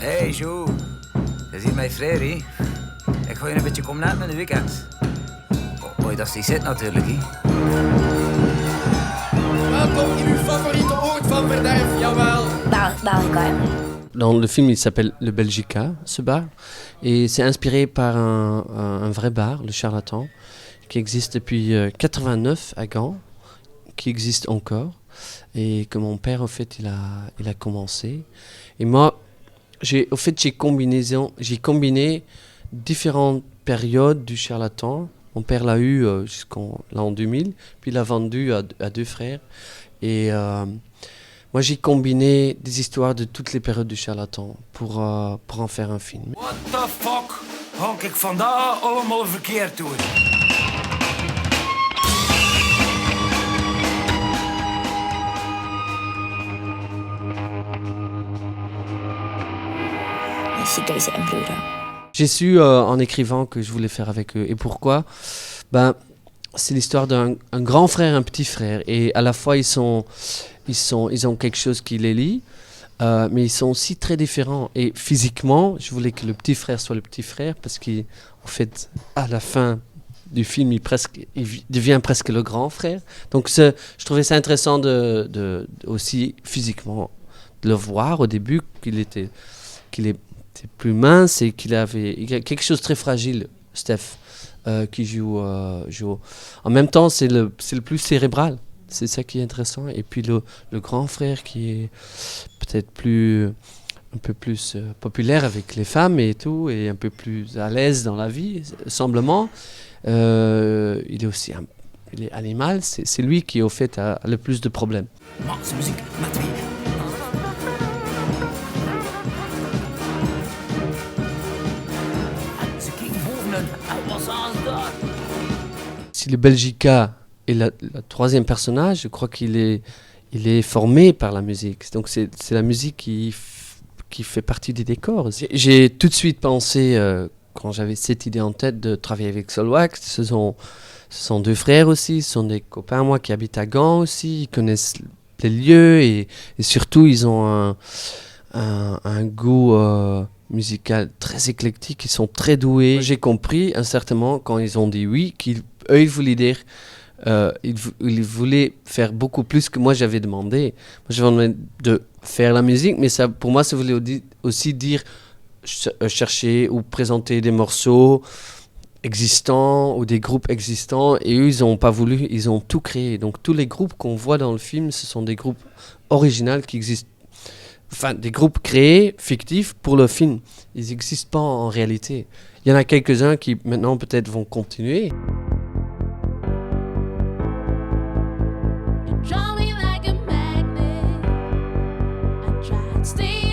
Hey, Joe. Dat is hier mijn frère, hè. Ik ga je een beetje komen uit met de weekend. Oh, dat is die zit natuurlijk, hè. Welkom in uw favoriete oord van verderf, jawel. Barricade. Dans le film, il s'appelle le Belgica, ce bar. Et c'est inspiré par un vrai bar, le Charlatan, qui existe depuis 89 à Gand, qui existe encore. Et que mon père, en fait, il a commencé. Et moi, j'ai combiné différentes périodes du Charlatan. Mon père l'a eu jusqu'en l'an 2000, puis il l'a vendu à deux frères. Et moi, j'ai combiné des histoires de toutes les périodes du Charlatan pour en faire un film. What the fuck hang ik vandaag allemaal verkeerd doen? J'ai su en écrivant que je voulais faire avec eux. Et pourquoi ? C'est l'histoire d'un grand frère et un petit frère. Et à la fois, ils ont quelque chose qui les lie, mais ils sont aussi très différents. Et physiquement, je voulais que le petit frère soit le petit frère, parce qu'en fait, à la fin du film, il devient presque le grand frère. Donc je trouvais ça intéressant aussi physiquement de le voir au début, qu'il était plus mince et il a quelque chose de très fragile, Steph, qui joue. En même temps, c'est le plus cérébral. C'est ça qui est intéressant. Et puis le grand frère qui est peut-être un peu plus populaire avec les femmes et tout, et un peu plus à l'aise dans la vie, semblement. Il est aussi il est animal. C'est lui qui, au fait, a le plus de problèmes. Si le Belgica est le troisième personnage, je crois qu'il est formé par la musique. Donc c'est la musique qui fait partie des décors. J'ai tout de suite pensé, quand j'avais cette idée en tête, de travailler avec Solwax. Ce sont deux frères aussi, ce sont des copains moi qui habitent à Gand aussi, ils connaissent les lieux et surtout ils ont un goût musical très éclectique, ils sont très doués. J'ai compris certainement quand ils ont dit oui, qu'eux ils voulaient dire, ils voulaient faire beaucoup plus que moi j'avais demandé. Moi j'avais demandé de faire la musique, mais ça, pour moi ça voulait aussi dire chercher ou présenter des morceaux existants ou des groupes existants, et eux ils n'ont pas voulu, ils ont tout créé. Donc tous les groupes qu'on voit dans le film, ce sont des groupes originaux qui existent. Enfin, des groupes créés, fictifs, pour le film. Ils n'existent pas en réalité. Il y en a quelques-uns qui, maintenant, peut-être vont continuer. Draw me like a magnet. I tried staying